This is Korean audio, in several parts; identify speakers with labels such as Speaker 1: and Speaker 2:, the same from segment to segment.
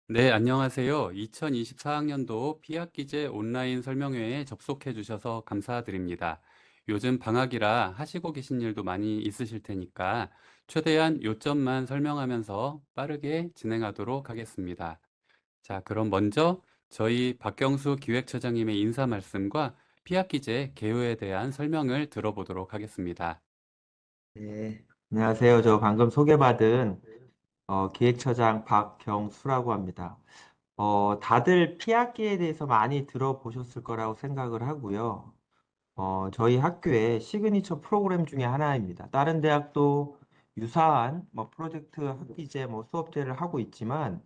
Speaker 1: 네, 안녕하세요. 2024학년도 피학기제 온라인 설명회에 접속해 주셔서 감사드립니다. 요즘 방학이라 하시고 계신 일도 많이 있으실 테니까 최대한 요점만 설명하면서 빠르게 진행하도록 하겠습니다. 자, 그럼 먼저 저희 박경수 기획처장님의 인사 말씀과 피학기제 개요에 대한 설명을 들어보도록 하겠습니다.
Speaker 2: 네, 안녕하세요. 저 방금 소개받은 기획처장 박경수라고 합니다. 다들 피아키에 대해서 많이 들어보셨을 거라고 생각을 하고요. 저희 학교의 시그니처 프로그램 중에 하나입니다. 다른 대학도 유사한 뭐 프로젝트 학기제 뭐 수업제를 하고 있지만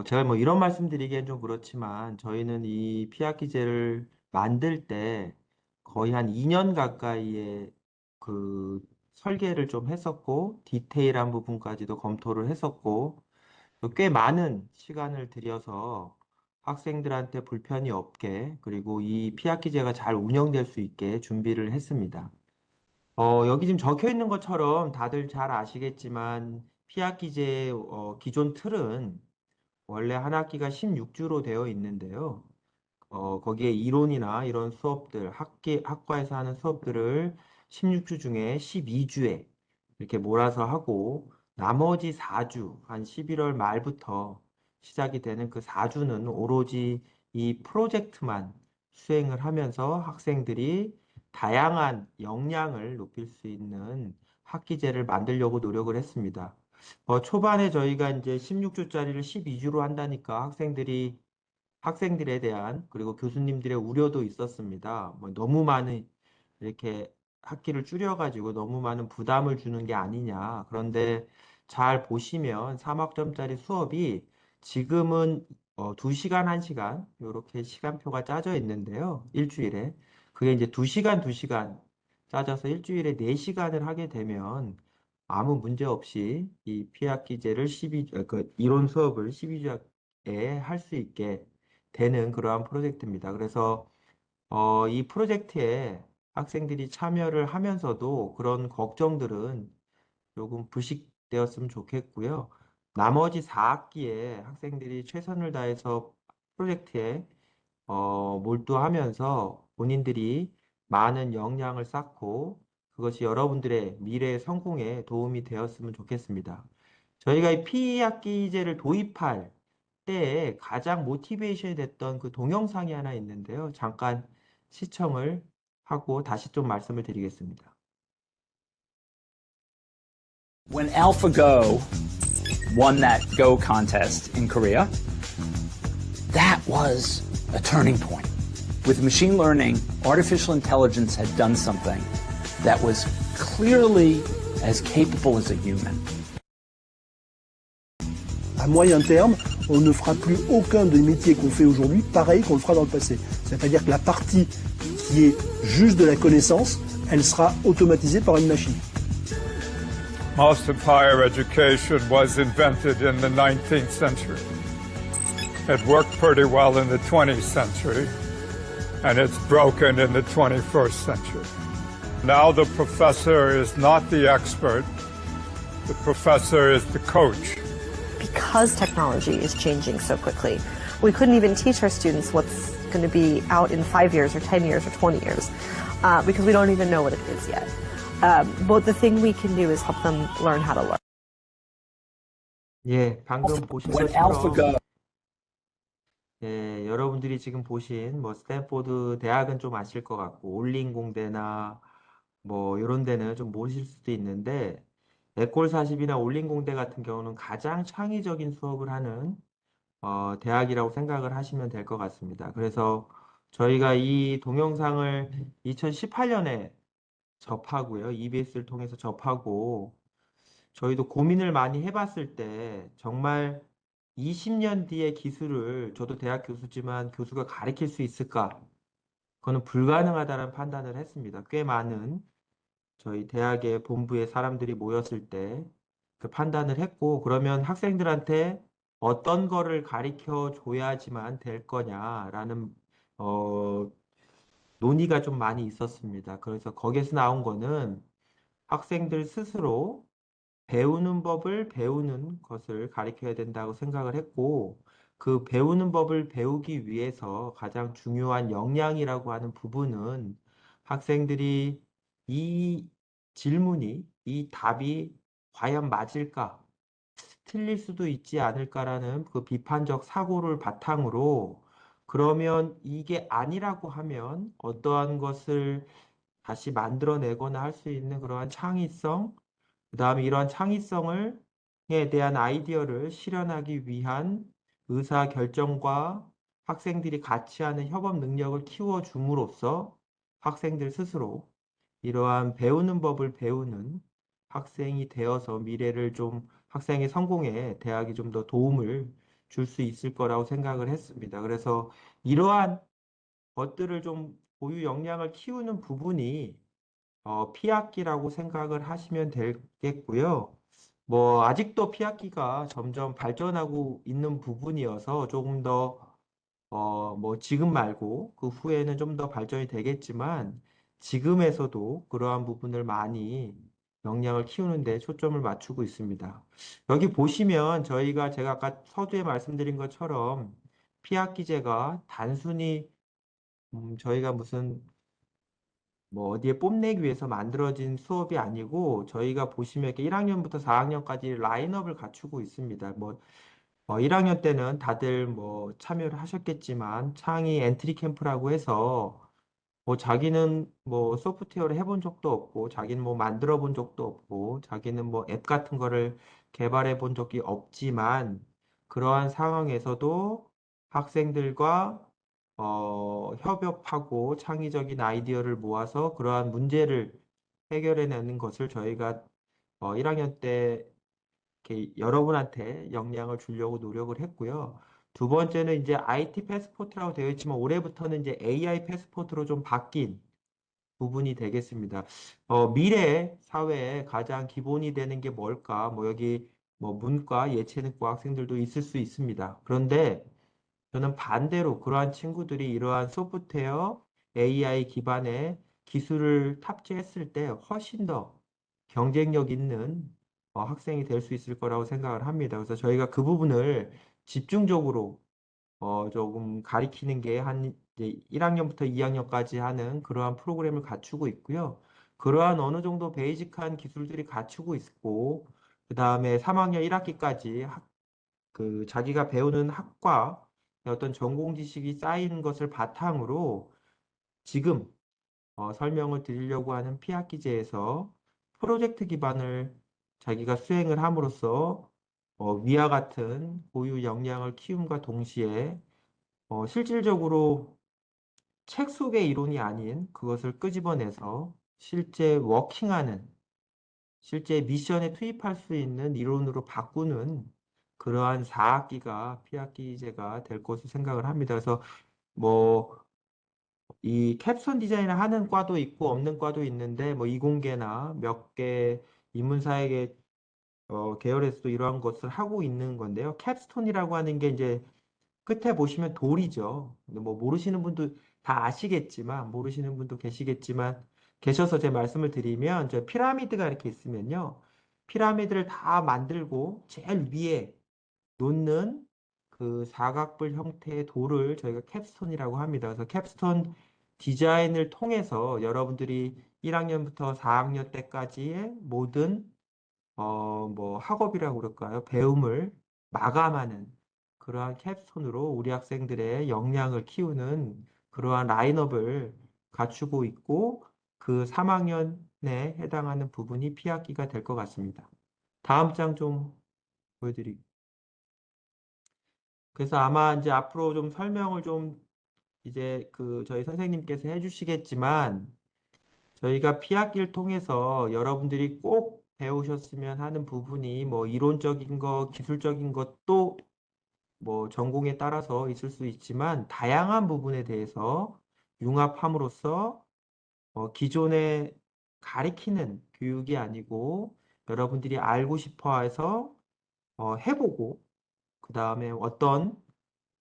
Speaker 2: 제가 뭐 이런 말씀드리기엔 좀 그렇지만 저희는 이 피아키제를 만들 때 거의 한 2년 가까이의 그 설계를 좀 했었고 디테일한 부분까지도 검토를 했었고 꽤 많은 시간을 들여서 학생들한테 불편이 없게 그리고 이 피아키제가 잘 운영될 수 있게 준비를 했습니다. 여기 지금 적혀 있는 것처럼 다들 잘 아시겠지만 피아키제의 기존 틀은 원래 한 학기가 16주로 되어 있는데요. 거기에 이론이나 이런 수업들, 학과에서 하는 수업들을 16주 중에 12주에 이렇게 몰아서 하고, 나머지 4주, 한 11월 말부터 시작이 되는 그 4주는 오로지 이 프로젝트만 수행을 하면서 학생들이 다양한 역량을 높일 수 있는 학기제를 만들려고 노력을 했습니다. 초반에 저희가 이제 16주짜리를 12주로 한다니까 학생들에 대한 그리고 교수님들의 우려도 있었습니다. 뭐 너무 많은 이렇게 학기를 줄여가지고 너무 많은 부담을 주는 게 아니냐. 그런데 잘 보시면 3학점짜리 수업이 지금은 2시간, 1시간 이렇게 시간표가 짜져 있는데요. 일주일에. 그게 이제 2시간, 2시간 짜져서 일주일에 4시간을 하게 되면 아무 문제 없이 이 피학기제를 그 이론 수업을 12주에 할 수 있게 되는 그러한 프로젝트입니다. 그래서 이 프로젝트에 학생들이 참여를 하면서도 그런 걱정들은 조금 부식되었으면 좋겠고요. 나머지 4학기에 학생들이 최선을 다해서 프로젝트에 몰두하면서 본인들이 많은 역량을 쌓고 그것이 여러분들의 미래의 성공에 도움이 되었으면 좋겠습니다. 저희가 이 P학기제를 도입할 때에 가장 모티베이션이 됐던 그 동영상이 하나 있는데요. 잠깐 시청을 하고 다시 좀 말씀을 드리겠습니다.
Speaker 3: When AlphaGo won that Go contest in Korea, that was a turning point. With machine learning, artificial intelligence had done something that was clearly as capable as a human.
Speaker 4: À moyen terme, on ne fera plus aucun des métiers qu'on fait aujourd'hui pareil qu'on le fera dans le passé. C'est-à-dire que la partie qui est juste de la connaissance, elle sera automatisée par une machine.
Speaker 5: Most of higher education was invented in the 19th century. It worked pretty well in the 20th century, and it's broken in the 21st century. Now the professor is not the expert, the professor is the coach.
Speaker 6: Because technology is changing so quickly, we couldn't even teach our students what's going to be out in 5 years or 10 years or 20 years because we don't even know what it is yet. But the thing we can do is help them learn how to learn.
Speaker 2: 예, 방금 보신
Speaker 3: When
Speaker 2: 것처럼
Speaker 3: AlphaGo
Speaker 2: 여러분들이 지금 보신 뭐 스탠포드 대학은 좀 아실 것 같고 올린 공대나 뭐 이런 데는 좀 모르실 수도 있는데 에콜 40이나 올린 공대 같은 경우는 가장 창의적인 수업을 하는 대학이라고 생각을 하시면 될 것 같습니다. 그래서 저희가 이 동영상을 2018년에 접하고요. EBS를 통해서 접하고 저희도 고민을 많이 해봤을 때 정말 20년 뒤의 기술을 저도 대학 교수지만 교수가 가르칠 수 있을까? 그거는 불가능하다는 판단을 했습니다. 꽤 많은 저희 대학의 본부의 사람들이 모였을 때 그 판단을 했고, 그러면 학생들한테 어떤 거를 가르쳐 줘야지만 될 거냐라는, 논의가 좀 많이 있었습니다. 그래서 거기에서 나온 거는 학생들 스스로 배우는 법을 배우는 것을 가르쳐야 된다고 생각을 했고, 그 배우는 법을 배우기 위해서 가장 중요한 역량이라고 하는 부분은 학생들이 이 질문이, 이 답이 과연 맞을까? 틀릴 수도 있지 않을까라는 그 비판적 사고를 바탕으로 그러면 이게 아니라고 하면 어떠한 것을 다시 만들어내거나 할 수 있는 그러한 창의성, 그다음에 이러한 창의성을 에 대한 아이디어를 실현하기 위한 의사 결정과 학생들이 같이 하는 협업 능력을 키워줌으로써 학생들 스스로 이러한 배우는 법을 배우는 학생이 되어서 미래를 좀 학생의 성공에 대학이 좀 더 도움을 줄 수 있을 거라고 생각을 했습니다. 그래서 이러한 것들을 좀 고유 역량을 키우는 부분이 피학기라고 생각을 하시면 되겠고요. 뭐, 아직도 피학기가 점점 발전하고 있는 부분이어서 조금 더, 뭐, 지금 말고 그 후에는 좀 더 발전이 되겠지만, 지금에서도 그러한 부분을 많이 역량을 키우는 데 초점을 맞추고 있습니다. 여기 보시면 제가 아까 서두에 말씀드린 것처럼 피학기제가 단순히 저희가 무슨 뭐 어디에 뽐내기 위해서 만들어진 수업이 아니고 저희가 보시면 이렇게 1학년부터 4학년까지 라인업을 갖추고 있습니다. 뭐 1학년 때는 다들 뭐 참여를 하셨겠지만 창의 엔트리 캠프라고 해서 뭐 자기는 뭐 소프트웨어를 해본 적도 없고 자기는 뭐 만들어 본 적도 없고 자기는 뭐 앱 같은 거를 개발해 본 적이 없지만 그러한 상황에서도 학생들과 협업하고 창의적인 아이디어를 모아서 그러한 문제를 해결해내는 것을 저희가 1학년 때 이렇게 여러분한테 역량을 주려고 노력을 했고요. 두 번째는 이제 IT 패스포트라고 되어 있지만 올해부터는 이제 AI 패스포트로 좀 바뀐 부분이 되겠습니다. 미래 사회에 가장 기본이 되는 게 뭘까? 뭐 여기 뭐 문과, 예체능과 학생들도 있을 수 있습니다. 그런데 저는 반대로 그러한 친구들이 이러한 소프트웨어, AI 기반의 기술을 탑재했을 때 훨씬 더 경쟁력 있는 학생이 될 수 있을 거라고 생각을 합니다. 그래서 저희가 그 부분을 집중적으로 조금 가리키는 게 한 1학년부터 2학년까지 하는 그러한 프로그램을 갖추고 있고요. 그러한 어느 정도 베이직한 기술들이 갖추고 있고, 그 다음에 3학년 1학기까지 그 자기가 배우는 학과 어떤 전공 지식이 쌓이는 것을 바탕으로 지금 설명을 드리려고 하는 피학기제에서 프로젝트 기반을 자기가 수행을 함으로써 위와 같은 고유 역량을 키움과 동시에 실질적으로 책 속의 이론이 아닌 그것을 끄집어내서 실제 워킹하는, 실제 미션에 투입할 수 있는 이론으로 바꾸는 그러한 4학기가 피학기제가 될 것으로 생각을 합니다. 그래서 뭐 이 캡스톤 디자인을 하는 과도 있고 없는 과도 있는데 뭐 이공계나 몇 개 인문사회계 계열에서도 이러한 것을 하고 있는 건데요. 캡스톤이라고 하는 게 이제 끝에 보시면 돌이죠. 근데 뭐 모르시는 분도 다 아시겠지만 모르시는 분도 계시겠지만 계셔서 제 말씀을 드리면 저 피라미드가 이렇게 있으면요. 피라미드를 다 만들고 제일 위에 놓는 그 사각뿔 형태의 돌을 저희가 캡스톤이라고 합니다. 그래서 캡스톤 디자인을 통해서 여러분들이 1학년부터 4학년 때까지의 모든 뭐 학업이라고 그럴까요? 배움을 마감하는 그러한 캡스톤으로 우리 학생들의 역량을 키우는 그러한 라인업을 갖추고 있고 그 3학년에 해당하는 부분이 P학기가 될 것 같습니다. 다음 장 좀 보여드릴게요. 그래서 아마 이제 앞으로 좀 설명을 좀 이제 그 저희 선생님께서 해주시겠지만 저희가 피학기를 통해서 여러분들이 꼭 배우셨으면 하는 부분이 뭐 이론적인 것, 기술적인 것도 뭐 전공에 따라서 있을 수 있지만 다양한 부분에 대해서 융합함으로써 기존에 가리키는 교육이 아니고 여러분들이 알고 싶어 해서 해보고 그 다음에 어떤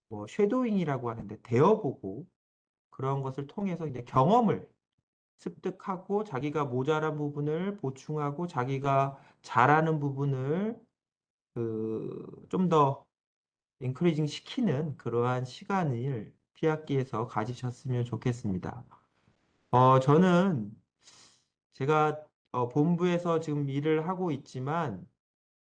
Speaker 2: 뭐 쉐도잉이라고 하는데 되어보고 그런 것을 통해서 이제 경험을 습득하고 자기가 모자란 부분을 보충하고 자기가 잘하는 부분을 좀 더 인크리징 시키는 그러한 시간을 P학기에서 가지셨으면 좋겠습니다. 저는 제가 본부에서 지금 일을 하고 있지만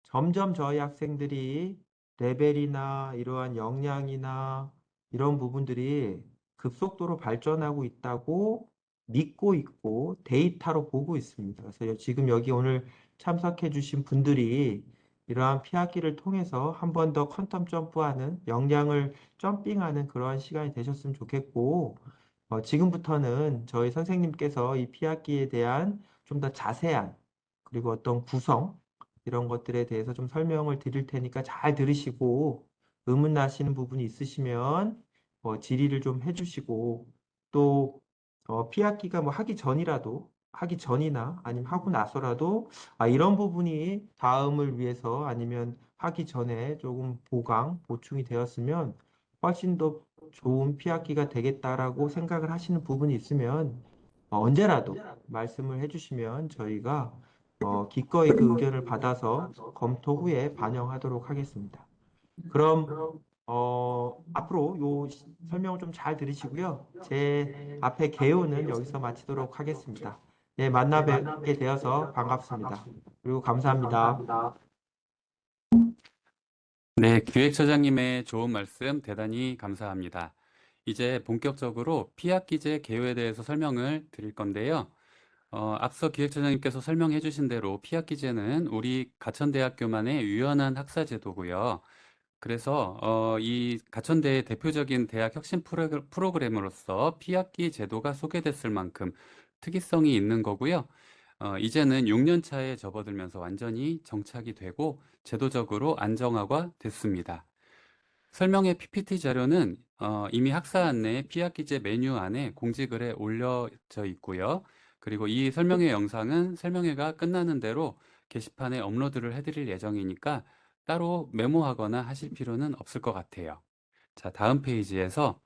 Speaker 2: 점점 저희 학생들이 레벨이나 이러한 역량이나 이런 부분들이 급속도로 발전하고 있다고 믿고 있고 데이터로 보고 있습니다. 그래서 지금 여기 오늘 참석해 주신 분들이 이러한 피하기를 통해서 한 번 더 퀀텀 점프하는 역량을 점핑하는 그러한 시간이 되셨으면 좋겠고 지금부터는 저희 선생님께서 이 피하기에 대한 좀 더 자세한 그리고 어떤 구성 이런 것들에 대해서 좀 설명을 드릴 테니까 잘 들으시고 의문 나시는 부분이 있으시면 질의를 좀 해주시고 또 P학기가 뭐 하기 전이라도 하기 전이나 아니면 하고 나서라도 이런 부분이 다음을 위해서 아니면 하기 전에 조금 보충이 되었으면 훨씬 더 좋은 P학기가 되겠다라고 생각을 하시는 부분이 있으면 언제라도 말씀을 해주시면 저희가 기꺼이 그 의견을 받아서 검토 후에 반영하도록 하겠습니다. 그럼 앞으로 요 설명을 좀 잘 들으시고요. 제 앞에 개요는 여기서 마치도록 하겠습니다. 네, 만나 뵙게 되어서 반갑습니다. 그리고 감사합니다.
Speaker 1: 네, 기획처장님의 좋은 말씀 대단히 감사합니다. 이제 본격적으로 피학기제 개요에 대해서 설명을 드릴 건데요. 앞서 기획처장님께서 설명해 주신 대로 피학기제는 우리 가천대학교만의 유연한 학사제도고요. 그래서 이 가천대의 대표적인 대학 혁신 프로그램으로서 피학기 제도가 소개됐을 만큼 특이성이 있는 거고요. 이제는 6년 차에 접어들면서 완전히 정착이 되고 제도적으로 안정화가 됐습니다. 설명의 PPT 자료는 이미 학사 안내 피학기제 메뉴 안에 공지글에 올려져 있고요. 그리고 이 설명회 영상은 설명회가 끝나는 대로 게시판에 업로드를 해드릴 예정이니까 따로 메모하거나 하실 필요는 없을 것 같아요. 자, 다음 페이지에서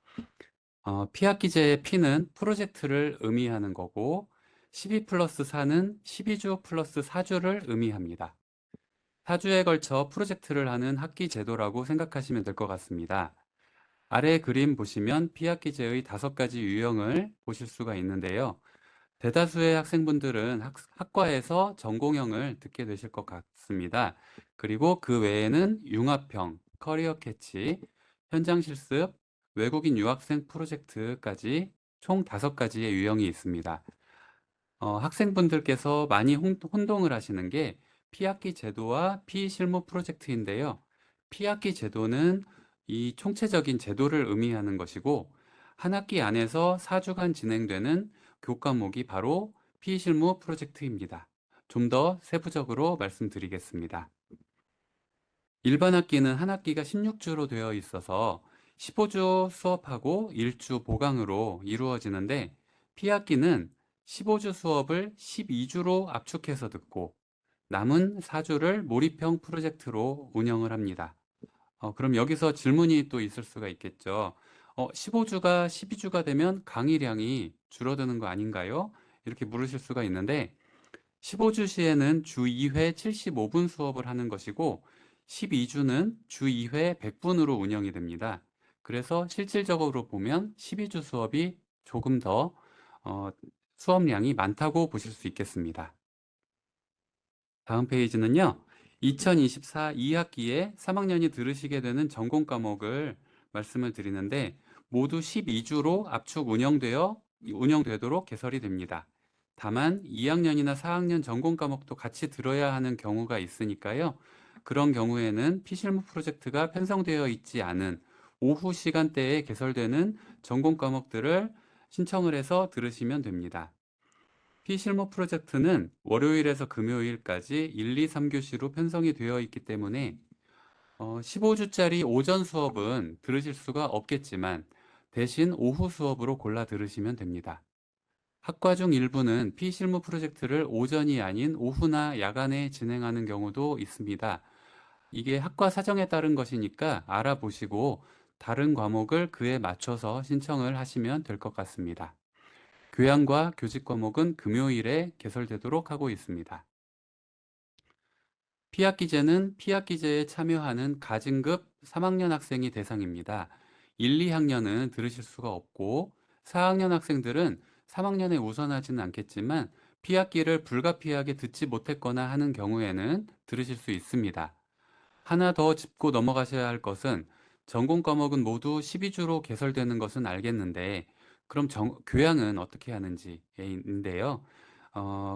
Speaker 1: P학기제의 P는 프로젝트를 의미하는 거고 12 플러스 4는 12주 플러스 4주를 의미합니다. 4주에 걸쳐 프로젝트를 하는 학기 제도라고 생각하시면 될 것 같습니다. 아래 그림 보시면 P학기제의 5가지 유형을 보실 수가 있는데요. 대다수의 학생분들은 학과에서 전공형을 듣게 되실 것 같습니다. 그리고 그 외에는 융합형, 커리어 캐치, 현장 실습, 외국인 유학생 프로젝트까지 총 5가지의 유형이 있습니다. 학생분들께서 많이 혼동을 하시는 게 P학기 제도와 P실무 프로젝트인데요. P학기 제도는 이 총체적인 제도를 의미하는 것이고 한 학기 안에서 4주간 진행되는 교과목이 바로 P실무 프로젝트입니다. 좀 더 세부적으로 말씀드리겠습니다. 일반 학기는 한 학기가 16주로 되어 있어서 15주 수업하고 1주 보강으로 이루어지는데 P학기는 15주 수업을 12주로 압축해서 듣고 남은 4주를 몰입형 프로젝트로 운영을 합니다. 그럼 여기서 질문이 또 있을 수가 있겠죠. 15주가 12주가 되면 강의량이 줄어드는 거 아닌가요? 이렇게 물으실 수가 있는데 15주 시에는 주 2회 75분 수업을 하는 것이고 12주는 주 2회 100분으로 운영이 됩니다. 그래서 실질적으로 보면 12주 수업이 조금 더 수업량이 많다고 보실 수 있겠습니다. 다음 페이지는요. 2024 2학기에 3학년이 들으시게 되는 전공 과목을 말씀을 드리는데 모두 12주로 압축 운영되도록 개설이 됩니다. 다만 2학년이나 4학년 전공 과목도 같이 들어야 하는 경우가 있으니까요. 그런 경우에는 피실무 프로젝트가 편성되어 있지 않은 오후 시간대에 개설되는 전공 과목들을 신청을 해서 들으시면 됩니다. P실무 프로젝트는 월요일에서 금요일까지 1, 2, 3교시로 편성이 되어 있기 때문에 15주짜리 오전 수업은 들으실 수가 없겠지만 대신 오후 수업으로 골라 들으시면 됩니다. 학과 중 일부는 P실무 프로젝트를 오전이 아닌 오후나 야간에 진행하는 경우도 있습니다. 이게 학과 사정에 따른 것이니까 알아보시고 다른 과목을 그에 맞춰서 신청을 하시면 될 것 같습니다. 교양과 교직 과목은 금요일에 개설되도록 하고 있습니다. 피학기제는 피학기제에 참여하는 가진급 3학년 학생이 대상입니다. 1, 2학년은 들으실 수가 없고 4학년 학생들은 3학년에 우선하지는 않겠지만 피학기를 불가피하게 듣지 못했거나 하는 경우에는 들으실 수 있습니다. 하나 더 짚고 넘어가셔야 할 것은 전공 과목은 모두 12주로 개설되는 것은 알겠는데 그럼 교양은 어떻게 하는지인데요.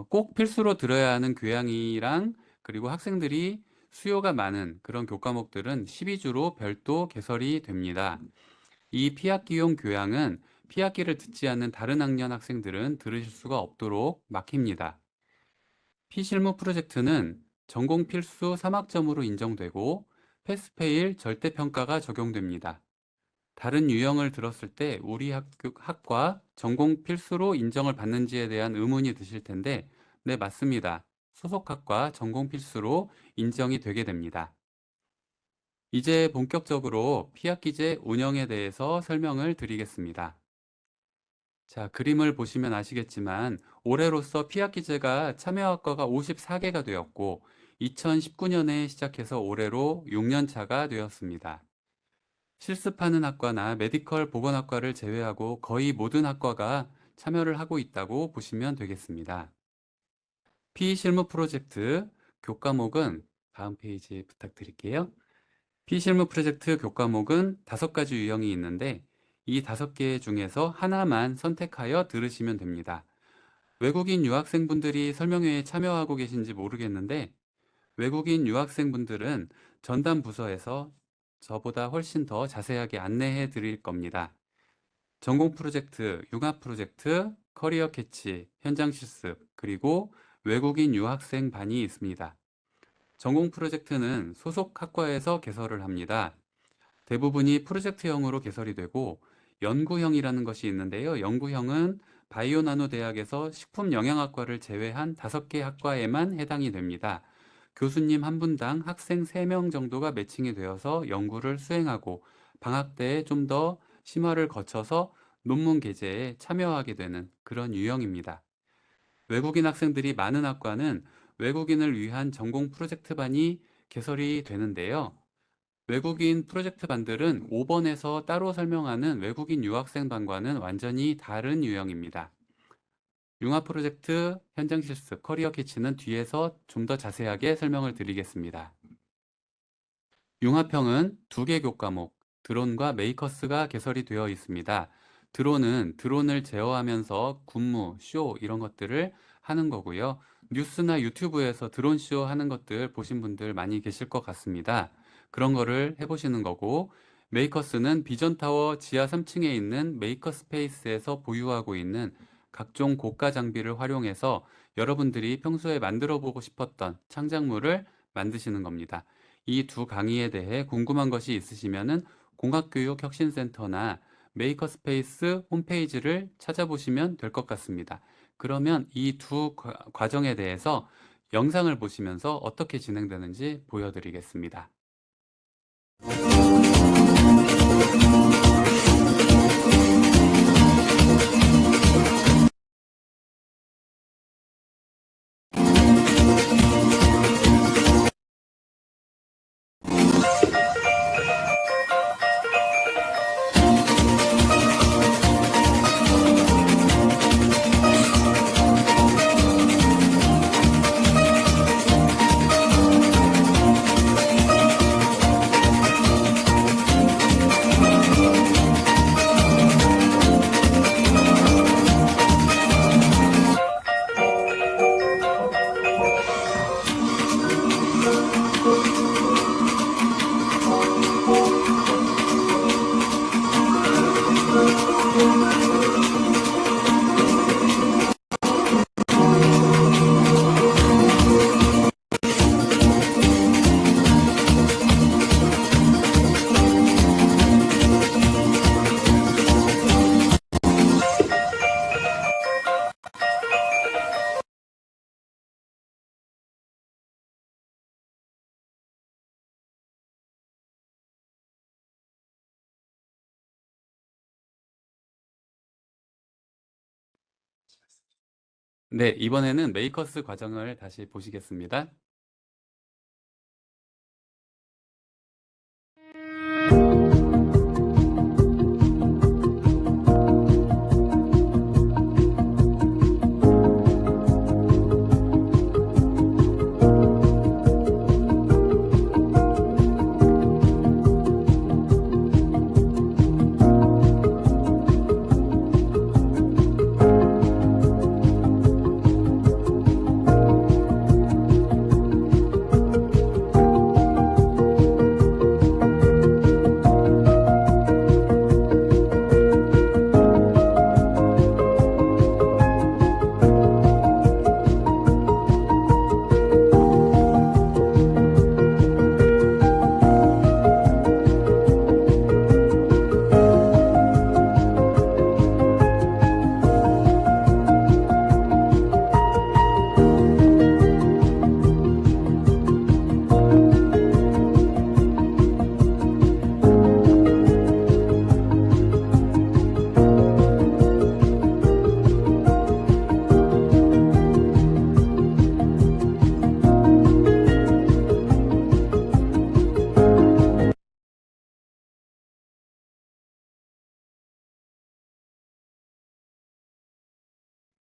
Speaker 1: 꼭 필수로 들어야 하는 교양이랑 그리고 학생들이 수요가 많은 그런 교과목들은 12주로 별도 개설이 됩니다. 이 피학기용 교양은 피학기를 듣지 않는 다른 학년 학생들은 들으실 수가 없도록 막힙니다. 피실무 프로젝트는 전공 필수 3학점으로 인정되고 패스페일 절대평가가 적용됩니다. 다른 유형을 들었을 때 우리 학과 전공 필수로 인정을 받는지에 대한 의문이 드실 텐데, 네, 맞습니다. 소속학과 전공 필수로 인정이 되게 됩니다. 이제 본격적으로 피학기제 운영에 대해서 설명을 드리겠습니다. 자, 그림을 보시면 아시겠지만 올해로써 피학기제가 참여학과가 54개가 되었고 2019년에 시작해서 올해로 6년 차가 되었습니다. 실습하는 학과나 메디컬 보건학과를 제외하고 거의 모든 학과가 참여를 하고 있다고 보시면 되겠습니다. 피실무 프로젝트 교과목은 다음 페이지 부탁드릴게요. 피실무 프로젝트 교과목은 5가지 유형이 있는데 이 5개 중에서 하나만 선택하여 들으시면 됩니다. 외국인 유학생분들이 설명회에 참여하고 계신지 모르겠는데 외국인 유학생분들은 전담 부서에서 저보다 훨씬 더 자세하게 안내해 드릴 겁니다. 전공 프로젝트, 융합 프로젝트, 커리어 캐치, 현장 실습, 그리고 외국인 유학생 반이 있습니다. 전공 프로젝트는 소속 학과에서 개설을 합니다. 대부분이 프로젝트형으로 개설이 되고 연구형이라는 것이 있는데요. 연구형은 바이오나노 대학에서 식품영양학과를 제외한 5개 학과에만 해당이 됩니다. 교수님 한 분당 학생 3명 정도가 매칭이 되어서 연구를 수행하고 방학 때에 좀 더 심화를 거쳐서 논문 게재에 참여하게 되는 그런 유형입니다. 외국인 학생들이 많은 학과는 외국인을 위한 전공 프로젝트반이 개설이 되는데요. 외국인 프로젝트반들은 5번에서 따로 설명하는 외국인 유학생반과는 완전히 다른 유형입니다. 융합 프로젝트, 현장 실습, 커리어 캐치는 뒤에서 좀 더 자세하게 설명을 드리겠습니다. 융합형은 2개 교과목, 드론과 메이커스가 개설이 되어 있습니다. 드론은 드론을 제어하면서 군무, 쇼 이런 것들을 하는 거고요. 뉴스나 유튜브에서 드론 쇼 하는 것들 보신 분들 많이 계실 것 같습니다. 그런 거를 해보시는 거고, 메이커스는 비전타워 지하 3층에 있는 메이커 스페이스에서 보유하고 있는 각종 고가 장비를 활용해서 여러분들이 평소에 만들어 보고 싶었던 창작물을 만드시는 겁니다. 이 2강의에 대해 궁금한 것이 있으시면은 공학교육혁신센터나 메이커스페이스 홈페이지를 찾아보시면 될 것 같습니다. 그러면 이 2과정에 대해서 영상을 보시면서 어떻게 진행되는지 보여드리겠습니다. 네, 이번에는 메이커스 과정을 다시 보시겠습니다.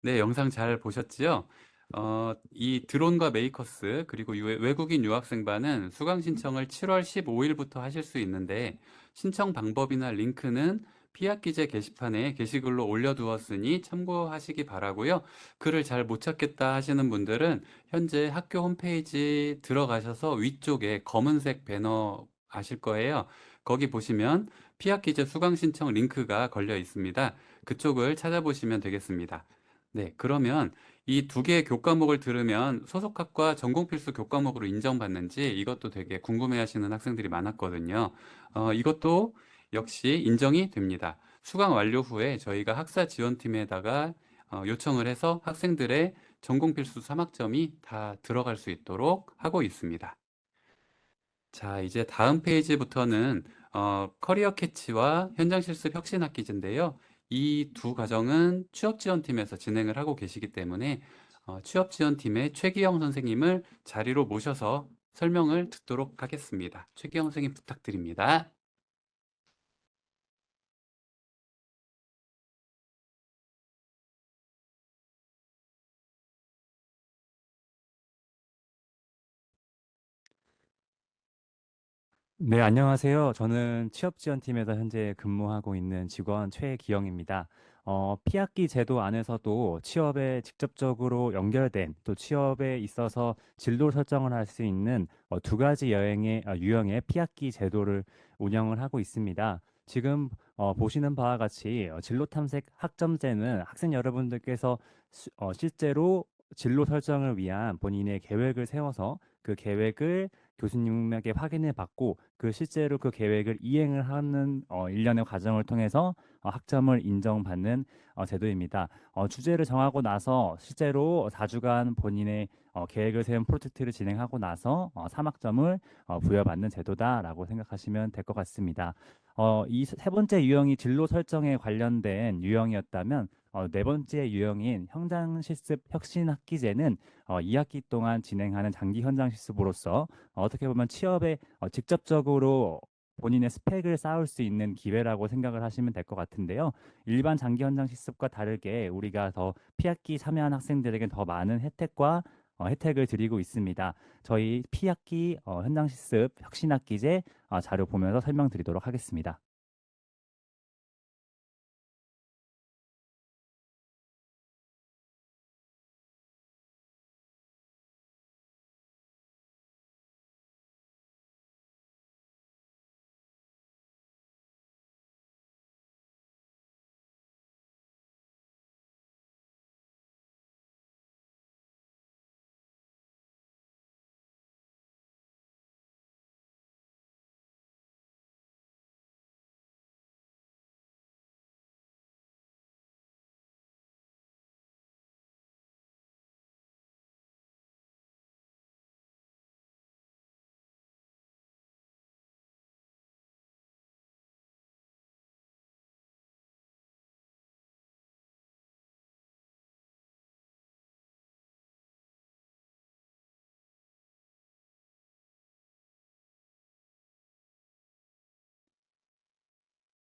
Speaker 1: 네, 영상 잘 보셨지요? 이 드론과 메이커스 그리고 외국인 유학생반은 수강 신청을 7월 15일부터 하실 수 있는데 신청 방법이나 링크는 피학기제 게시판에 게시글로 올려두었으니 참고하시기 바라고요. 글을 잘 못 찾겠다 하시는 분들은 현재 학교 홈페이지 들어가셔서 위쪽에 검은색 배너 아실 거예요. 거기 보시면 피학기제 수강 신청 링크가 걸려 있습니다. 그쪽을 찾아보시면 되겠습니다. 네, 그러면 이 두 개의 교과목을 들으면 소속학과 전공 필수 교과목으로 인정받는지 이것도 되게 궁금해하시는 학생들이 많았거든요. 이것도 역시 인정이 됩니다. 수강 완료 후에 저희가 학사 지원팀에다가 요청을 해서 학생들의 전공 필수 3학점이 다 들어갈 수 있도록 하고 있습니다. 자, 이제 다음 페이지부터는 커리어 캐치와 현장 실습 혁신 학기제인데요. 이 두 과정은 취업 지원팀에서 진행을 하고 계시기 때문에 취업 지원팀의 최기영 선생님을 자리로 모셔서 설명을 듣도록 하겠습니다. 최기영 선생님 부탁드립니다.
Speaker 7: 네, 안녕하세요. 저는 취업지원팀에서 현재 근무하고 있는 직원 최기영입니다. 피학기 제도 안에서도 취업에 직접적으로 연결된 또 취업에 있어서 진로 설정을 할 수 있는 두 가지 유형의 피학기 제도를 운영을 하고 있습니다. 지금 보시는 바와 같이 진로 탐색 학점제는 학생 여러분들께서 실제로 진로 설정을 위한 본인의 계획을 세워서 그 계획을 교수님에게 확인을 받고 실제로 그 계획을 이행을 하는 일련의 과정을 통해서 학점을 인정받는 제도입니다. 주제를 정하고 나서 실제로 4주간 본인의 계획을 세운 프로젝트를 진행하고 나서 3학점을 부여받는 제도다라고 생각하시면 될 것 같습니다. 이 세 번째 유형이 진로 설정에 관련된 유형이었다면 네 번째 유형인 현장 실습 혁신 학기제는 2학기 동안 진행하는 장기 현장 실습으로서 어떻게 보면 취업에 직접적으로 본인의 스펙을 쌓을 수 있는 기회라고 생각을 하시면 될 것 같은데요. 일반 장기 현장 실습과 다르게 우리가 더 피학기 참여한 학생들에게 더 많은 혜택을 드리고 있습니다. 저희 피학기 현장 실습 혁신 학기제 자료 보면서 설명드리도록 하겠습니다.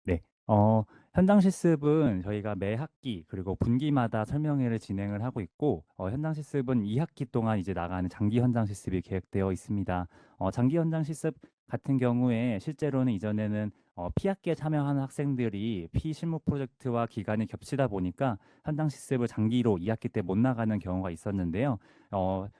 Speaker 7: 네. 현장 실습은 저희가 매 학기 그리고 분기마다 설명회를 진행을 하고 있고, 현장 실습은 2학기 동안 이제 나가는 장기 현장 실습이 계획되어 있습니다. 장기 현장 실습 같은 경우에 실제로는 이전에는 피학기에 참여하는 학생들이 피실무 프로젝트와 기간이 겹치다 보니까 현장 실습을 장기로 2학기 때 못 나가는 경우가 있었는데요.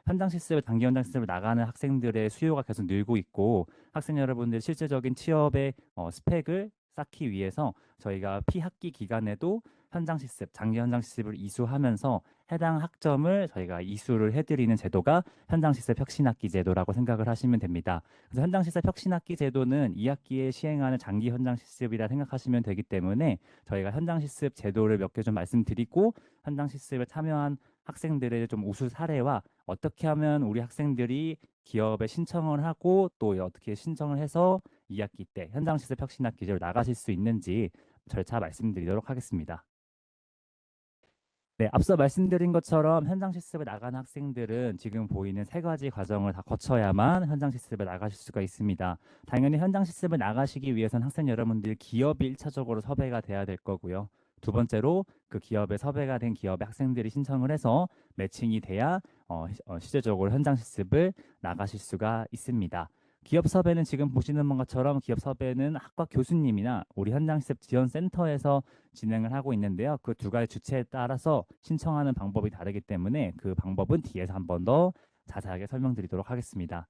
Speaker 7: 현장 실습을 장기 현장 실습을 나가는 학생들의 수요가 계속 늘고 있고, 학생 여러분들 실질적인 취업의 스펙을 쌓기 위해서 저희가 피학기 기간에도 현장 실습, 장기 현장 실습을 이수하면서 해당 학점을 저희가 이수를 해드리는 제도가 현장 실습 혁신학기 제도라고 생각을 하시면 됩니다. 그래서 현장 실습 혁신학기 제도는 2학기에 시행하는 장기 현장 실습이라 생각하시면 되기 때문에 저희가 현장 실습 제도를 몇 개 좀 말씀드리고, 현장 실습에 참여한 학생들의 좀 우수 사례와 어떻게 하면 우리 학생들이 기업에 신청을 하고 또 어떻게 신청을 해서 2학기 때 현장 실습 혁신학기제로 나가실 수 있는지 절차 말씀드리도록 하겠습니다. 네, 앞서 말씀드린 것처럼 현장 실습에 나가는 학생들은 지금 보이는 세 가지 과정을 다 거쳐야만 현장 실습에 나가실 수가 있습니다. 당연히 현장 실습을 나가시기 위해서는 학생 여러분들 기업이 1차적으로 섭외가 돼야 될 거고요. 두 번째로 그 기업에 섭외가 된 기업의 학생들이 신청을 해서 매칭이 돼야 실제적으로 현장 실습을 나가실 수가 있습니다. 기업 섭외는 지금 보시는 것처럼 기업 섭외는 학과 교수님이나 우리 현장 실습 지원 센터에서 진행을 하고 있는데요. 그 두 가지 주체에 따라서 신청하는 방법이 다르기 때문에 그 방법은 뒤에서 한 번 더 자세하게 설명드리도록 하겠습니다.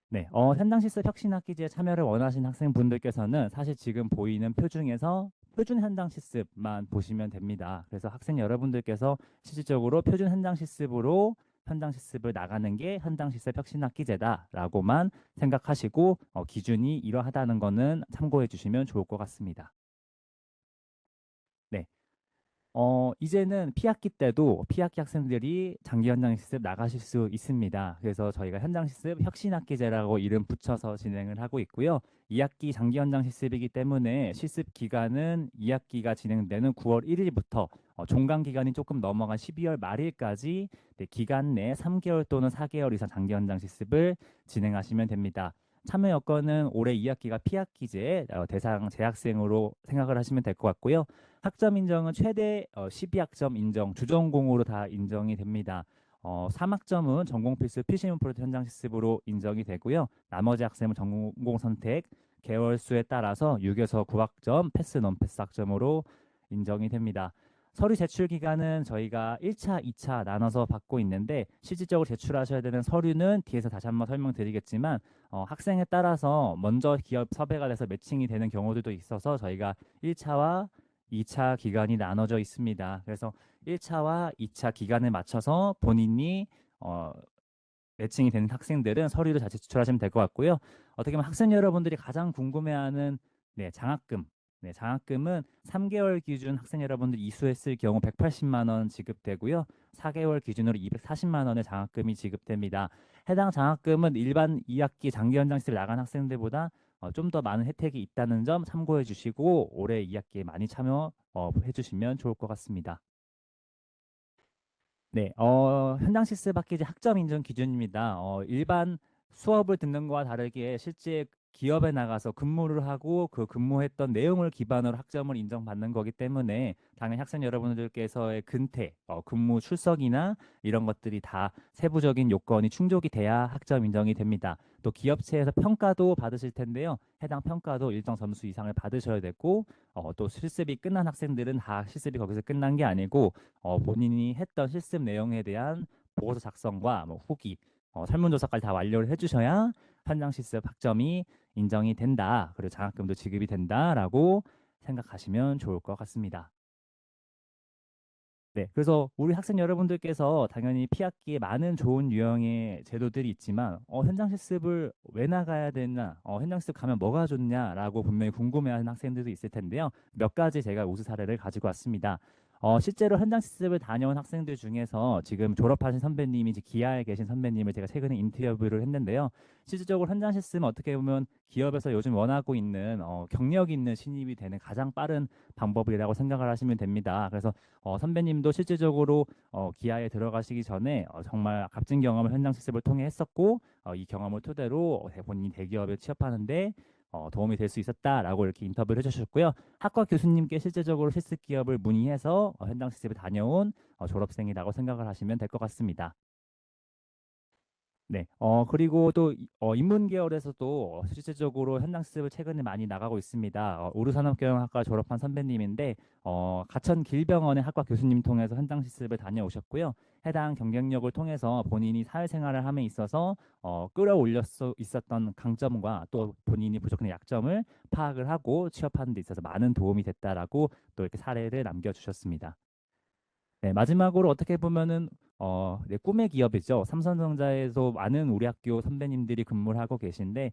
Speaker 7: 네, 현장 실습 혁신학기제에 참여를 원하시는 학생분들께서는 사실 지금 보이는 표 중에서 표준 현장 실습만 보시면 됩니다. 그래서 학생 여러분들께서 실질적으로 표준 현장 실습으로 현장 실습을 나가는 게 현장 실습 혁신학기제다라고만 생각하시고 기준이 이러하다는 거는 참고해 주시면 좋을 것 같습니다. 네. 이제는 P학기 때도 P학기 학생들이 장기 현장 실습 나가실 수 있습니다. 그래서 저희가 현장 실습 혁신학기제라고 이름 붙여서 진행을 하고 있고요. 2학기 장기 현장 실습이기 때문에 실습 기간은 2학기가 진행되는 9월 1일부터 종강 기간이 조금 넘어간 12월 말일까지 기간 내 3개월 또는 4개월 이상 장기 현장 실습을 진행하시면 됩니다. 참여 여건은 올해 2학기가 P학기제 대상 재학생으로 생각을 하시면 될 것 같고요. 학점 인정은 최대 12학점 인정, 주전공으로 다 인정이 됩니다. 3학점은 전공 필수 필시문 프로젝트 현장 실습으로 인정이 되고요. 나머지 학생은 전공 선택, 개월 수에 따라서 6에서 9학점, 패스, 논패스 학점으로 인정이 됩니다. 서류 제출 기간은 저희가 1차, 2차 나눠서 받고 있는데 실질적으로 제출하셔야 되는 서류는 뒤에서 다시 한번 설명드리겠지만 학생에 따라서 먼저 기업 섭외가 돼서 매칭이 되는 경우들도 있어서 저희가 1차와 2차 기간이 나눠져 있습니다. 그래서 1차와 2차 기간을 맞춰서 본인이 매칭이 되는 학생들은 서류를 잘 제출하시면 될 것 같고요. 어떻게 보면 학생 여러분들이 가장 궁금해하는 장학금. 장학금은 3개월 기준 학생 여러분들 이수했을 경우 180만 원 지급되고요. 4개월 기준으로 240만 원의 장학금이 지급됩니다. 해당 장학금은 일반 2학기 장기 현장 실습 나간 학생들보다 좀 더 많은 혜택이 있다는 점 참고해 주시고 올해 2학기에 많이 참여해 주시면 좋을 것 같습니다. 네, 현장 실습 학기제 학점 인정 기준입니다. 일반 수업을 듣는 것과 다르게 실제 기업에 나가서 근무를 하고 그 근무했던 내용을 기반으로 학점을 인정받는 거기 때문에 당연히 학생 여러분들께서의 근태, 근무 출석이나 이런 것들이 다 세부적인 요건이 충족이 돼야 학점 인정이 됩니다. 또 기업체에서 평가도 받으실 텐데요. 해당 평가도 일정 점수 이상을 받으셔야 되고 또 실습이 끝난 학생들은 다 실습이 거기서 끝난 게 아니고 본인이 했던 실습 내용에 대한 보고서 작성과 후기, 설문조사까지 다 완료를 해주셔야 현장 실습 학점이 인정이 된다. 그리고 장학금도 지급이 된다라고 생각하시면 좋을 것 같습니다. 네, 그래서 우리 학생 여러분들께서 당연히 P학기에 많은 좋은 유형의 제도들이 있지만 현장 실습을 왜 나가야 되나, 현장 실습 가면 뭐가 좋냐라고 분명히 궁금해하는 학생들도 있을 텐데요. 몇 가지 제가 우수 사례를 가지고 왔습니다. 실제로 현장 실습을 다녀온 학생들 중에서 지금 졸업하신 선배님이 이제 기아에 계신 선배님을 제가 최근에 인터뷰를 했는데요. 실질적으로 현장 실습은 어떻게 보면 기업에서 요즘 원하고 있는 경력 있는 신입이 되는 가장 빠른 방법이라고 생각을 하시면 됩니다. 그래서 선배님도 실질적으로 기아에 들어가시기 전에 정말 값진 경험을 현장 실습을 통해 했었고 이 경험을 토대로 본인이 대기업에 취업하는데 도움이 될 수 있었다라고 이렇게 인터뷰를 해주셨고요. 학과 교수님께 실제적으로 실습 기업을 문의해서 현장 실습을 다녀온 졸업생이라고 생각을 하시면 될 것 같습니다. 네, 그리고 또 인문 계열에서도 실질적으로 현장 실습을 최근에 많이 나가고 있습니다. 우르산업경영학과 졸업한 선배님인데 가천 길병원의 학과 교수님 통해서 현장 실습을 다녀오셨고요. 해당 경쟁력을 통해서 본인이 사회생활을 함에 있어서 끌어올릴 수 있었던 강점과 또 본인이 부족한 약점을 파악을 하고 취업하는 데 있어서 많은 도움이 됐다라고 또 이렇게 사례를 남겨주셨습니다. 네, 마지막으로 어떻게 보면은 네, 꿈의 기업이죠. 삼성전자에서 많은 우리 학교 선배님들이 근무를 하고 계신데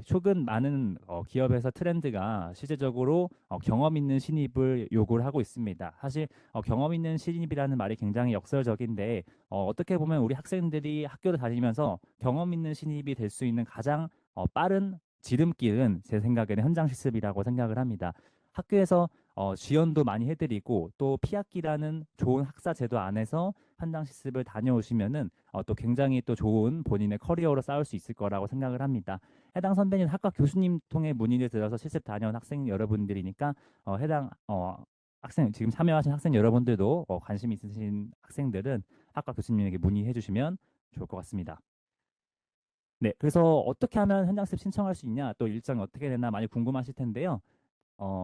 Speaker 7: 최근 많은 기업에서 트렌드가 실제적으로 경험 있는 신입을 요구를 하고 있습니다. 사실 경험 있는 신입이라는 말이 굉장히 역설적인데 어떻게 보면 우리 학생들이 학교를 다니면서 경험 있는 신입이 될 수 있는 가장 빠른 지름길은 제 생각에는 현장 실습이라고 생각을 합니다. 학교에서 지원도 많이 해드리고 또 P학기라는 좋은 학사 제도 안에서 현장 실습을 다녀오시면은 또 굉장히 또 좋은 본인의 커리어로 쌓을 수 있을 거라고 생각을 합니다. 해당 선배님 학과 교수님 통해 문의를 드려서 실습 다녀온 학생 여러분들이니까 해당 지금 참여하신 학생 여러분들도 관심 있으신 학생들은 학과 교수님에게 문의해 주시면 좋을 것 같습니다. 네, 그래서 어떻게 하면 현장습 신청할 수 있냐, 또 일정이 어떻게 되나 많이 궁금하실 텐데요.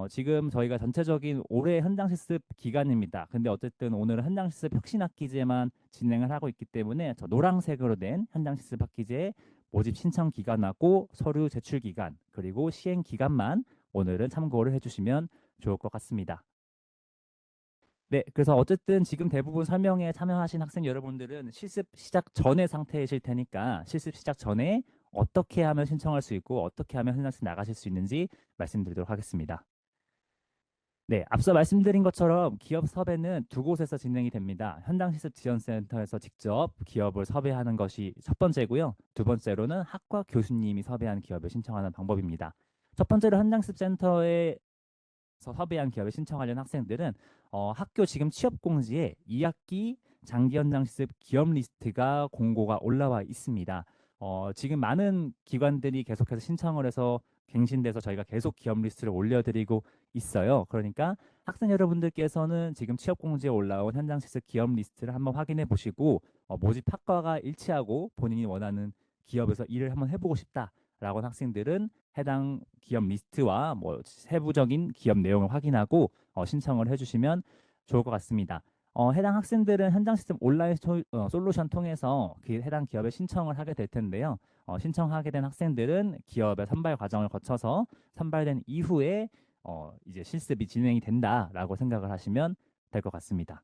Speaker 7: 지금 저희가 전체적인 올해 현장 실습 기간입니다. 근데 어쨌든 오늘은 현장 실습 혁신 학기제만 진행을 하고 있기 때문에 저 노란색으로 된 현장 실습 학기제 모집 신청 기간하고 서류 제출 기간 그리고 시행 기간만 오늘은 참고를 해주시면 좋을 것 같습니다. 네, 그래서 어쨌든 지금 대부분 설명에 참여하신 학생 여러분들은 실습 시작 전의 상태이실 테니까 실습 시작 전에 어떻게 하면 신청할 수 있고 어떻게 하면 현장실 나가실 수 있는지 말씀드리도록 하겠습니다. 네, 앞서 말씀드린 것처럼 기업 섭외는 두 곳에서 진행이 됩니다. 현장실습지원센터에서 직접 기업을 섭외하는 것이 첫 번째고요. 두 번째로는 학과 교수님이 섭외한 기업을 신청하는 방법입니다. 첫 번째로 현장실습센터에 섭외한 기업에 신청하려는 학생들은 학교 지금 취업 공지에 2학기 장기 현장 실습 기업 리스트가 공고가 올라와 있습니다. 지금 많은 기관들이 계속해서 신청을 해서 갱신돼서 저희가 계속 기업 리스트를 올려드리고 있어요. 그러니까 학생 여러분들께서는 지금 취업 공지에 올라온 현장 실습 기업 리스트를 한번 확인해 보시고 모집 학과가 일치하고 본인이 원하는 기업에서 일을 한번 해보고 싶다라고 하는 학생들은 해당 기업 리스트와 뭐 세부적인 기업 내용을 확인하고 신청을 해주시면 좋을 것 같습니다. 해당 학생들은 현장 시스템 온라인 솔루션 통해서 그 해당 기업에 신청을 하게 될 텐데요. 신청하게 된 학생들은 기업의 선발 과정을 거쳐서 선발된 이후에 이제 실습이 진행이 된다라고 생각을 하시면 될 것 같습니다.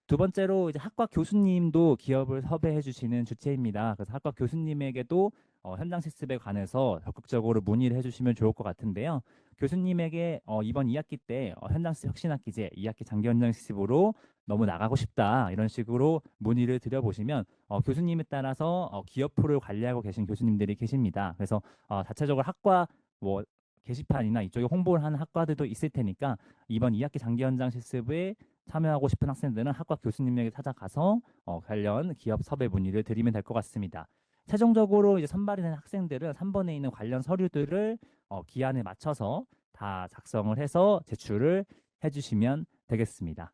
Speaker 7: 두 번째로 이제 학과 교수님도 기업을 섭외해 주시는 주체입니다. 그래서 학과 교수님에게도 현장 실습에 관해서 적극적으로 문의를 해주시면 좋을 것 같은데요. 교수님에게 이번 2학기 때 현장 실습 혁신학기제 2학기 장기 현장 실습으로 너무 나가고 싶다 이런 식으로 문의를 드려보시면 교수님에 따라서 기업부를 관리하고 계신 교수님들이 계십니다. 그래서 자체적으로 학과 뭐 게시판이나 이쪽에 홍보를 하는 학과들도 있을 테니까 이번 2학기 장기 현장 실습에 참여하고 싶은 학생들은 학과 교수님에게 찾아가서 관련 기업 섭외 문의를 드리면 될 것 같습니다. 최종적으로 이제 선발이 된 학생들은 3번에 있는 관련 서류들을 기한에 맞춰서 다 작성을 해서 제출을 해주시면 되겠습니다.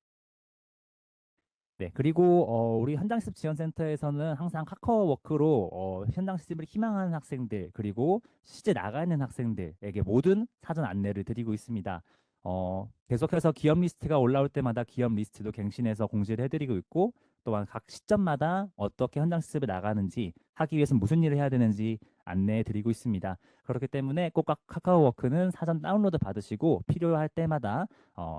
Speaker 7: 네, 그리고 우리 현장실습 지원센터에서는 항상 카카오워크로 현장실습을 희망하는 학생들 그리고 실제 나가 있는 학생들에게 모든 사전 안내를 드리고 있습니다. 계속해서 기업 리스트가 올라올 때마다 기업 리스트도 갱신해서 공지를 해드리고 있고 또한 각 시점마다 어떻게 현장실습에 나가는지 하기 위해서 무슨 일을 해야 되는지 안내해 드리고 있습니다. 그렇기 때문에 꼭 카카오워크는 사전 다운로드 받으시고 필요할 때마다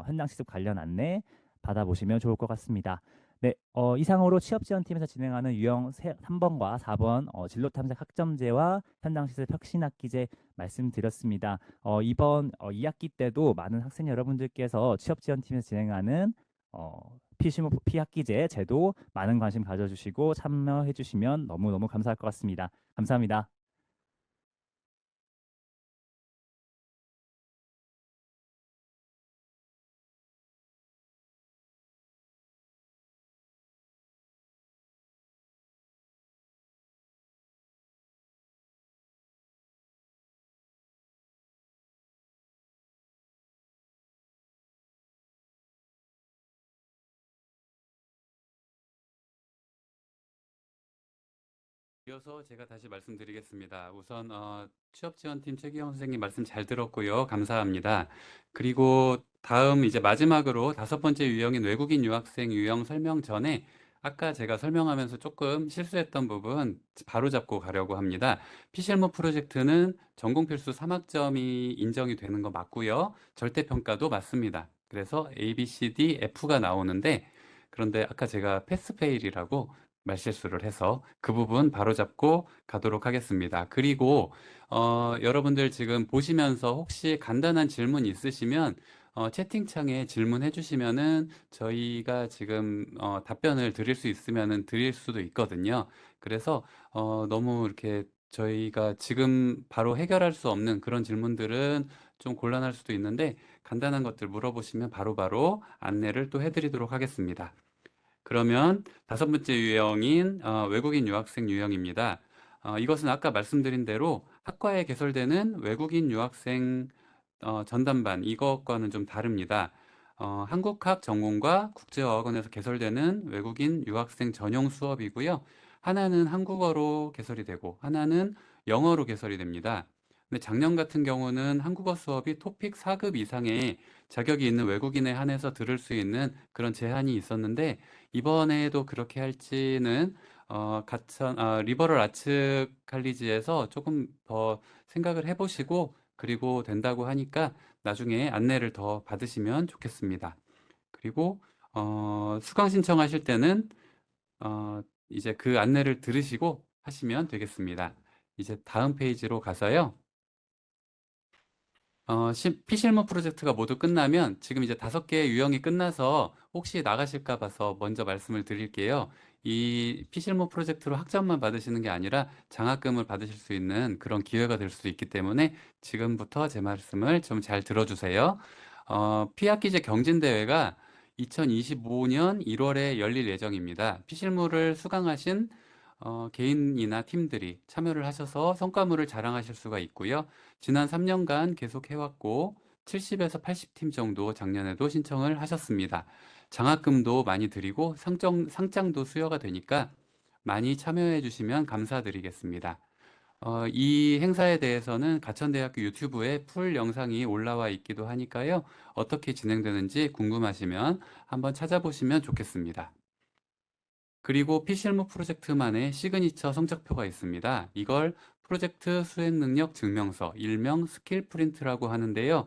Speaker 7: 현장실습 관련 안내 받아보시면 좋을 것 같습니다. 네, 이상으로 취업지원팀에서 진행하는 유형 3번과 4번 진로 탐색 학점제와 현장실습 혁신학기제 말씀드렸습니다. 이번 2학기 때도 많은 학생 여러분들께서 취업지원팀에서 진행하는 피시모 피학기제 제도 많은 관심 가져주시고 참여해 주시면 너무너무 감사할 것 같습니다. 감사합니다.
Speaker 1: 이어서 제가 다시 말씀드리겠습니다. 우선 취업지원팀 최기영 선생님 말씀 잘 들었고요. 감사합니다. 그리고 다음 이제 마지막으로 5번째 유형인 외국인 유학생 유형 설명 전에 아까 제가 설명하면서 조금 실수했던 부분 바로잡고 가려고 합니다. 피실무 프로젝트는 전공 필수 3학점이 인정이 되는 거 맞고요. 절대평가도 맞습니다. 그래서 A, B, C, D, F가 나오는데 그런데 아까 제가 패스페일이라고 말실수를 해서 그 부분 바로잡고 가도록 하겠습니다. 그리고 여러분들 지금 보시면서 혹시 간단한 질문 있으시면 채팅창에 질문해 주시면은 저희가 지금 답변을 드릴 수 있으면은 드릴 수도 있거든요. 그래서 너무 이렇게 저희가 지금 바로 해결할 수 없는 그런 질문들은 좀 곤란할 수도 있는데 간단한 것들 물어보시면 바로바로 안내를 또 해드리도록 하겠습니다. 그러면 5번째 유형인 외국인 유학생 유형입니다. 이것은 아까 말씀드린 대로 학과에 개설되는 외국인 유학생 전담반 이것과는 좀 다릅니다. 한국학 전공과 국제어학원에서 개설되는 외국인 유학생 전용 수업이고요. 하나는 한국어로 개설이 되고 하나는 영어로 개설이 됩니다. 근데 작년 같은 경우는 한국어 수업이 토픽 4급 이상의 자격이 있는 외국인에 한해서 들을 수 있는 그런 제한이 있었는데 이번에도 그렇게 할지는 리버럴 아츠 칼리지에서 조금 더 생각을 해보시고 그리고 된다고 하니까 나중에 안내를 더 받으시면 좋겠습니다. 그리고 수강 신청하실 때는 이제 그 안내를 들으시고 하시면 되겠습니다. 이제 다음 페이지로 가서요. 피실무 프로젝트가 모두 끝나면 지금 이제 5개의 유형이 끝나서 혹시 나가실까 봐서 먼저 말씀을 드릴게요. 이 피실무 프로젝트로 학점만 받으시는 게 아니라 장학금을 받으실 수 있는 그런 기회가 될 수 있기 때문에 지금부터 제 말씀을 좀 잘 들어주세요. 피학기제 경진대회가 2025년 1월에 열릴 예정입니다. 피실무를 수강하신 개인이나 팀들이 참여를 하셔서 성과물을 자랑하실 수가 있고요. 지난 3년간 계속 해왔고 70에서 80팀 정도 작년에도 신청을 하셨습니다. 장학금도 많이 드리고 상장도 수여가 되니까 많이 참여해 주시면 감사드리겠습니다. 이 행사에 대해서는 가천대학교 유튜브에 풀 영상이 올라와 있기도 하니까요. 어떻게 진행되는지 궁금하시면 한번 찾아보시면 좋겠습니다. 그리고 피실무 프로젝트만의 시그니처 성적표가 있습니다. 이걸 프로젝트 수행 능력 증명서, 일명 스킬 프린트라고 하는데요.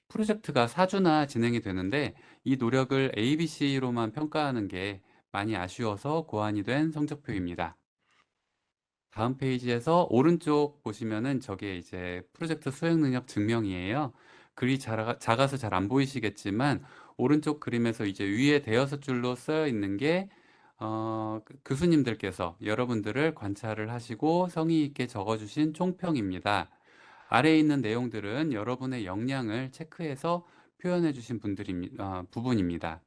Speaker 1: 프로젝트가 4주나 진행이 되는데 이 노력을 ABC로만 평가하는 게 많이 아쉬워서 고안이 된 성적표입니다. 다음 페이지에서 오른쪽 보시면은 저게 이제 프로젝트 수행 능력 증명이에요. 글이 작아서 잘 안 보이시겠지만 오른쪽 그림에서 이제 위에 대여섯 줄로 쓰여 있는 게 교수님들께서 여러분들을 관찰을 하시고 성의 있게 적어주신 총평입니다. 아래에 있는 내용들은 여러분의 역량을 체크해서 표현해 주신 부분입니다.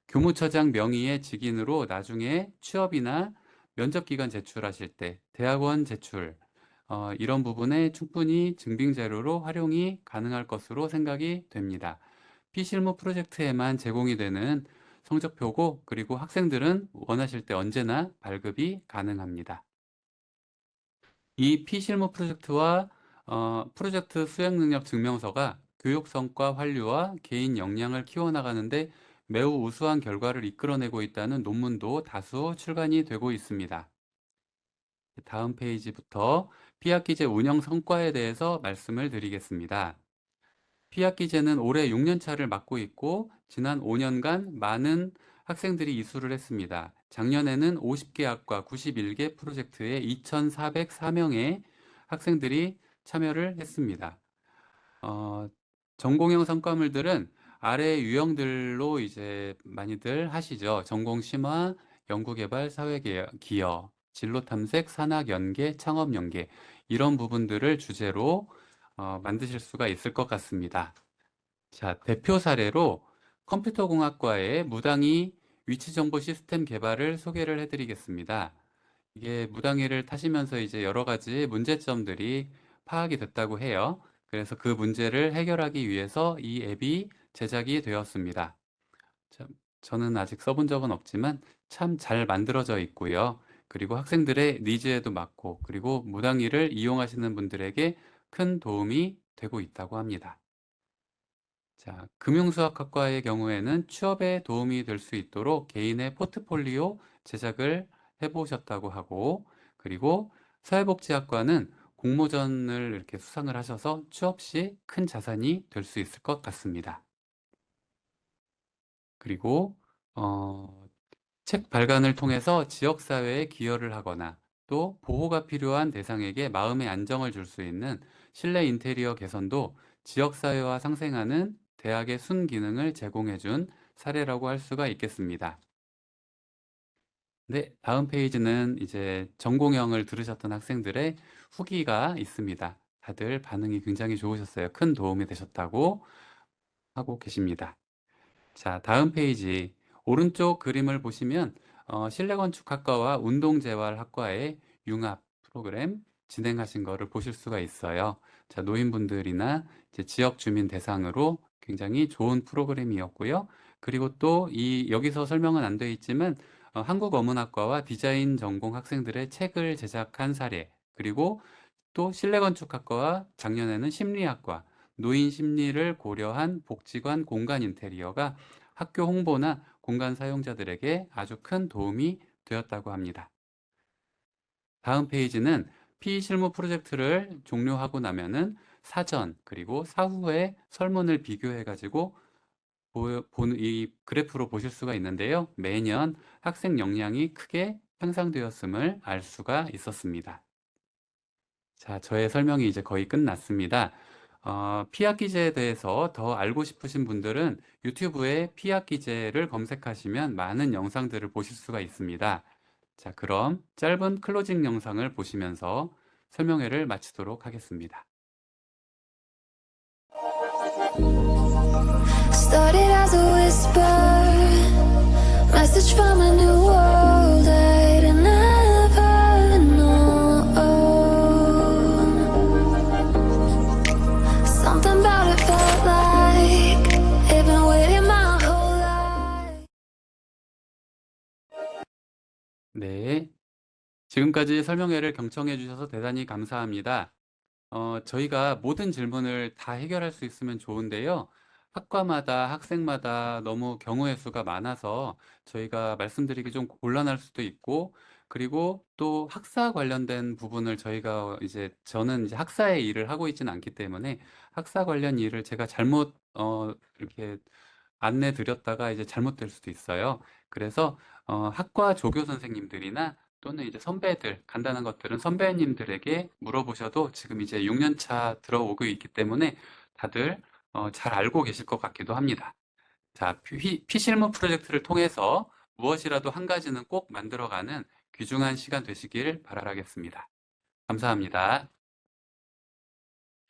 Speaker 1: 교무처장 명의의 직인으로 나중에 취업이나 면접 기간 제출하실 때 대학원 제출 이런 부분에 충분히 증빙 자료로 활용이 가능할 것으로 생각이 됩니다. 피실무 프로젝트에만 제공이 되는 성적표고 그리고 학생들은 원하실 때 언제나 발급이 가능합니다. 이 피실무 프로젝트와 프로젝트 수행 능력 증명서가 교육 성과 환류와 개인 역량을 키워나가는데 매우 우수한 결과를 이끌어내고 있다는 논문도 다수 출간이 되고 있습니다. 다음 페이지부터 피학기제 운영 성과에 대해서 말씀을 드리겠습니다. 피학기제는 올해 6년차를 맡고 있고 지난 5년간 많은 학생들이 이수를 했습니다. 작년에는 50개 학과 91개 프로젝트에 2,404명의 학생들이 참여를 했습니다. 전공형 성과물들은 아래 유형들로 이제 많이들 하시죠. 전공 심화, 연구개발, 사회기여, 진로탐색, 산학연계, 창업연계 이런 부분들을 주제로 만드실 수가 있을 것 같습니다. 자, 대표 사례로 컴퓨터공학과의 무당이 위치정보 시스템 개발을 소개를 해드리겠습니다. 이게 무당이를 타시면서 이제 여러 가지 문제점들이 파악이 됐다고 해요. 그래서 그 문제를 해결하기 위해서 이 앱이 제작이 되었습니다. 저는 아직 써본 적은 없지만 참 잘 만들어져 있고요. 그리고 학생들의 니즈에도 맞고 그리고 무당이를 이용하시는 분들에게 큰 도움이 되고 있다고 합니다. 자, 금융수학학과의 경우에는 취업에 도움이 될 수 있도록 개인의 포트폴리오 제작을 해보셨다고 하고, 그리고 사회복지학과는 공모전을 이렇게 수상을 하셔서 취업 시 큰 자산이 될 수 있을 것 같습니다. 그리고 책 발간을 통해서 지역사회에 기여를 하거나 또 보호가 필요한 대상에게 마음의 안정을 줄 수 있는 실내 인테리어 개선도 지역사회와 상생하는 대학의 순기능을 제공해준 사례라고 할 수가 있겠습니다. 네, 다음 페이지는 이제 전공형을 들으셨던 학생들의 후기가 있습니다. 다들 반응이 굉장히 좋으셨어요. 큰 도움이 되셨다고 하고 계십니다. 자, 다음 페이지 오른쪽 그림을 보시면 실내건축학과와 운동재활학과의 융합 프로그램 진행하신 거를 보실 수가 있어요. 자, 노인분들이나 이제 지역 주민 대상으로 굉장히 좋은 프로그램이었고요. 그리고 또 여기서 설명은 안 되어 있지만 한국어문학과와 디자인 전공 학생들의 책을 제작한 사례, 그리고 또 실내건축학과와 작년에는 심리학과, 노인 심리를 고려한 복지관 공간 인테리어가 학교 홍보나 공간 사용자들에게 아주 큰 도움이 되었다고 합니다. 다음 페이지는 피실무 프로젝트를 종료하고 나면은 사전 그리고 사후의 설문을 비교해 가지고 이 그래프로 보실 수가 있는데요. 매년 학생 역량이 크게 향상되었음을 알 수가 있었습니다. 자, 저의 설명이 이제 거의 끝났습니다. 피학기제에 대해서 더 알고 싶으신 분들은 유튜브에 피학기제를 검색하시면 많은 영상들을 보실 수가 있습니다. 자, 그럼 짧은 클로징 영상을 보시면서 설명회를 마치도록 하겠습니다.
Speaker 8: Started as a whisper, message from a new world I'd never known. Something about it felt like it'd been waiting my whole life.
Speaker 1: 네, 지금까지 설명회를 경청해 주셔서 대단히 감사합니다. 저희가 모든 질문을 다 해결할 수 있으면 좋은데요. 학과마다 학생마다 너무 경우의 수가 많아서 저희가 말씀드리기 좀 곤란할 수도 있고, 그리고 또 학사 관련된 부분을 저는 이제 학사의 일을 하고 있지는 않기 때문에 학사 관련 일을 제가 잘못 이렇게 안내 드렸다가 이제 잘못될 수도 있어요. 그래서 학과 조교 선생님들이나 또는 이제 선배들, 간단한 것들은 선배님들에게 물어보셔도 지금 이제 6년 차 들어오고 있기 때문에 다들 잘 알고 계실 것 같기도 합니다. 자, 피실무 프로젝트를 통해서 무엇이라도 한 가지는 꼭 만들어가는 귀중한 시간 되시길 바라겠습니다. 감사합니다.